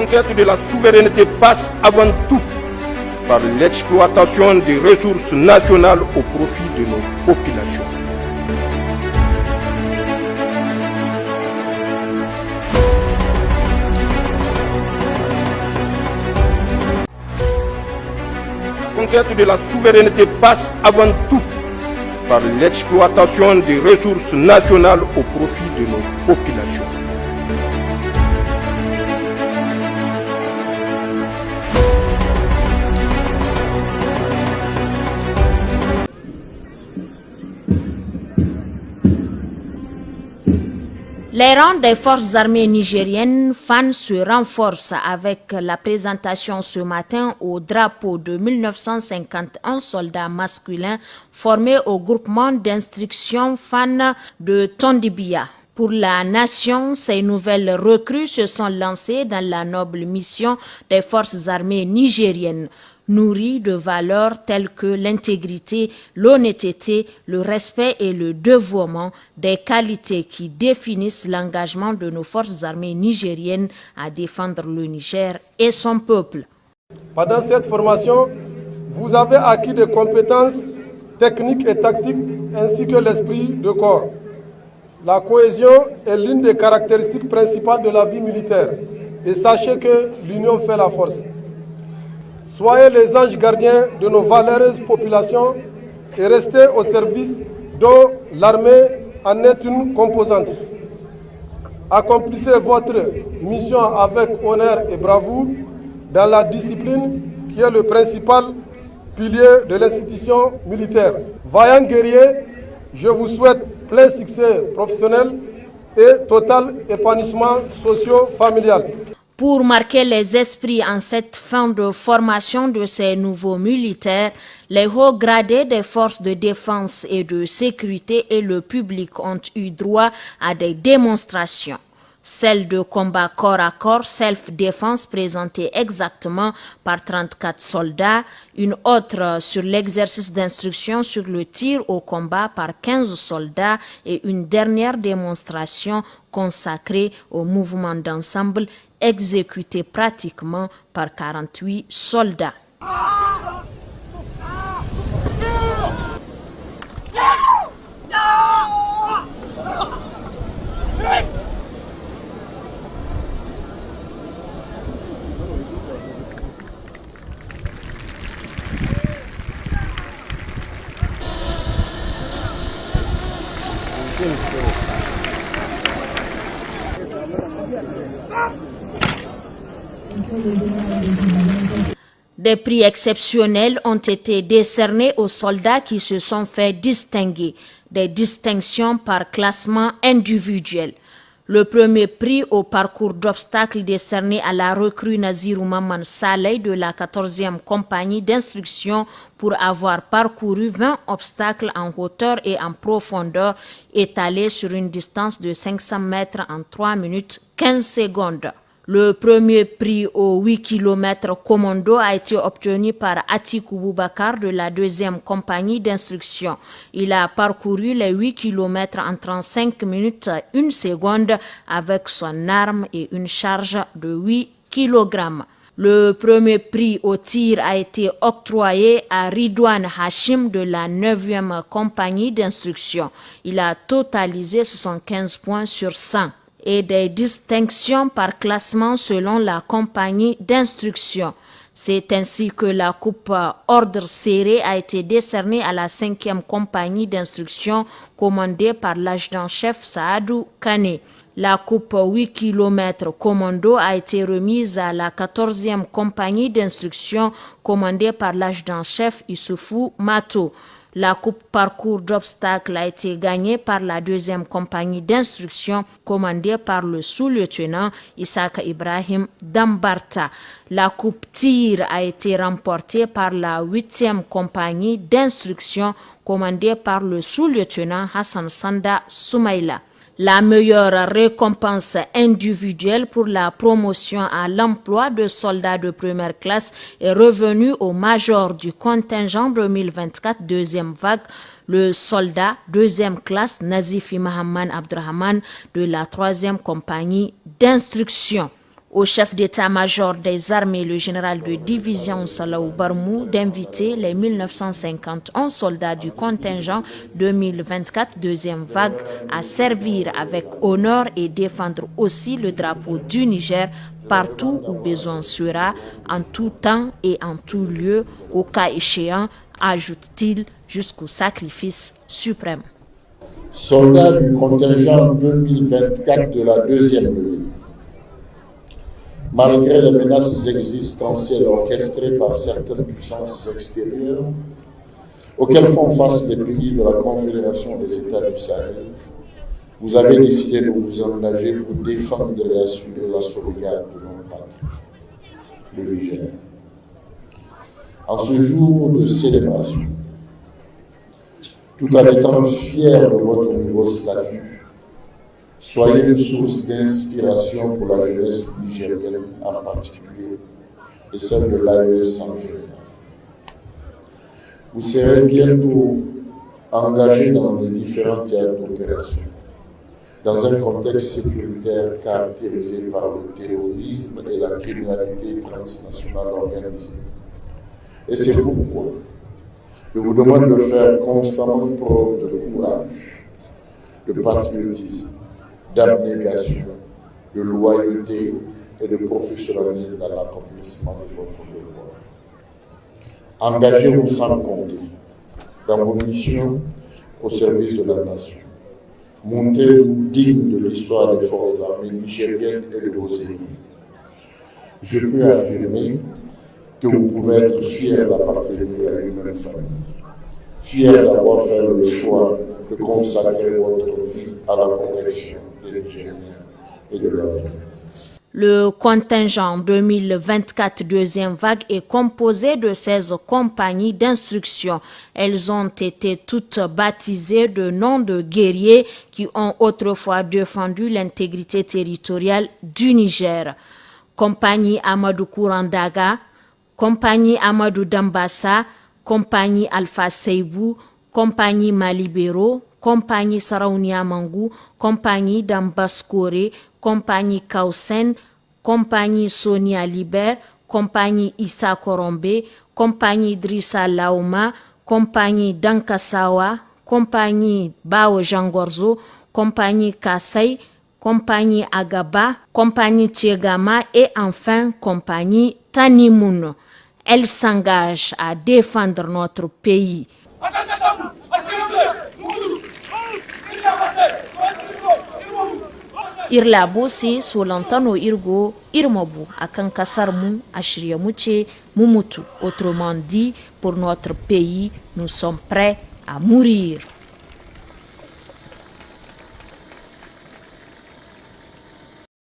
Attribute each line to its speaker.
Speaker 1: conquête de la souveraineté passe avant tout par l'exploitation des ressources nationales au profit de nos populations. La conquête de la souveraineté passe avant tout par l'exploitation des ressources nationales au profit de nos populations.
Speaker 2: Les rangs des forces armées nigériennes FAN se renforcent avec la présentation ce matin au drapeau de 1951 soldats masculins formés au groupement d'instruction FAN de Tondibia. Pour la nation, ces nouvelles recrues se sont lancées dans la noble mission des forces armées nigériennes, nourries de valeurs telles que l'intégrité, l'honnêteté, le respect et le dévouement, des qualités qui définissent l'engagement de nos forces armées nigériennes à défendre le Niger et son peuple.
Speaker 3: Pendant cette formation, vous avez acquis des compétences techniques et tactiques ainsi que l'esprit de corps. La cohésion est l'une des caractéristiques principales de la vie militaire et sachez que l'union fait la force. Soyez les anges gardiens de nos valeureuses populations et restez au service dont l'armée en est une composante. Accomplissez votre mission avec honneur et bravoure dans la discipline qui est le principal pilier de l'institution militaire. Vaillants guerriers, je vous souhaite plein succès professionnel et total épanouissement socio-familial.
Speaker 2: Pour marquer les esprits en cette fin de formation de ces nouveaux militaires, les hauts gradés des forces de défense et de sécurité et le public ont eu droit à des démonstrations. Celle de combat corps à corps, self-défense présentée exactement par 34 soldats, une autre sur l'exercice d'instruction sur le tir au combat par 15 soldats et une dernière démonstration consacrée au mouvement d'ensemble exécuté pratiquement par 48 soldats. Des prix exceptionnels ont été décernés aux soldats qui se sont fait distinguer, des distinctions par classement individuel. Le premier prix au parcours d'obstacles décerné à la recrue Nazirou Maman Saleh de la 14e compagnie d'instruction pour avoir parcouru 20 obstacles en hauteur et en profondeur étalés sur une distance de 500 mètres en 3 minutes 15 secondes. Le premier prix au 8 km commando a été obtenu par Atikou Boubacar de la 2e compagnie d'instruction. Il a parcouru les 8 km en 35 minutes 1 seconde avec son arme et une charge de 8 kg. Le premier prix au tir a été octroyé à Ridouane Hachim de la 9e compagnie d'instruction. Il a totalisé 75 points sur 100. Et des distinctions par classement selon la compagnie d'instruction. C'est ainsi que la coupe ordre serré a été décernée à la 5e compagnie d'instruction commandée par l'adjudant-chef Saadou Kane. La coupe 8 km commando a été remise à la 14e compagnie d'instruction commandée par l'adjudant-chef Issoufou Mato. La coupe parcours d'obstacles a été gagnée par la 2e compagnie d'instruction commandée par le sous-lieutenant Issaka Ibrahim Dambarta. La coupe tir a été remportée par la 8e compagnie d'instruction commandée par le sous-lieutenant Hassan Sanda Soumaïla. La meilleure récompense individuelle pour la promotion à l'emploi de soldats de première classe est revenue au major du contingent 2024 deuxième vague, le soldat deuxième classe Nazifi Mahaman Abdrahman de la 3e compagnie d'instruction. au chef d'état-major des armées, le général de division Salaou Barmou, d'inviter les 1951 soldats du contingent 2024 deuxième vague à servir avec honneur et défendre aussi le drapeau du Niger partout où besoin sera, en tout temps et en tout lieu, au cas échéant, ajoute-t-il, jusqu'au sacrifice suprême.
Speaker 4: Soldats du contingent 2024 de la deuxième levée, malgré les menaces existentielles orchestrées par certaines puissances extérieures, auxquelles font face les pays de la Confédération des États du Sahel, vous avez décidé de vous engager pour défendre et assurer la sauvegarde de notre patrie, le Niger. En ce jour de célébration, tout en étant fiers de votre nouveau statut, soyez une source d'inspiration pour la jeunesse nigérienne en particulier et celle de l'AES en général. Vous serez bientôt engagés dans les différents théâtres d'opération, dans un contexte sécuritaire caractérisé par le terrorisme et la criminalité transnationale organisée. Et c'est pourquoi je vous demande de faire constamment preuve de courage, de patriotisme, d'abnégation, de loyauté et de professionnalisme dans l'accomplissement de votre devoir. Engagez-vous sans compter dans vos missions au service de la nation. Montrez-vous digne de l'histoire des forces armées nigériennes et de vos ennemis. Je peux affirmer que vous pouvez être fiers d'appartenir à une même famille, fiers d'avoir fait le choix de consacrer votre vie à la protection des Nigériens et de leur vie.
Speaker 2: Le contingent 2024 deuxième vague est composé de 16 compagnies d'instruction. Elles ont été toutes baptisées de noms de guerriers qui ont autrefois défendu l'intégrité territoriale du Niger. Compagnie Amadou Kourandaga, Compagnie Amadou Dambassa, Compagnie Alpha Seibou, Compagnie Malibero, Compagnie Saraounia Mangou, Compagnie Dambaskore, Compagnie Kausen, Compagnie Sonia Liber, Compagnie Issa Korombe, Compagnie Drissa Lauma, Compagnie Dankasawa, Compagnie Bao Jangorzo, Compagnie Kasai, Compagnie Agaba, Compagnie Tchegama et enfin Compagnie Tanimoun. Elle s'engage à défendre notre pays. Irla Bossi Solantano Irgo Irmobu akan kasar mu a shirye mu ce mu mutu. Autrement dit, pour notre pays, nous sommes prêts à mourir.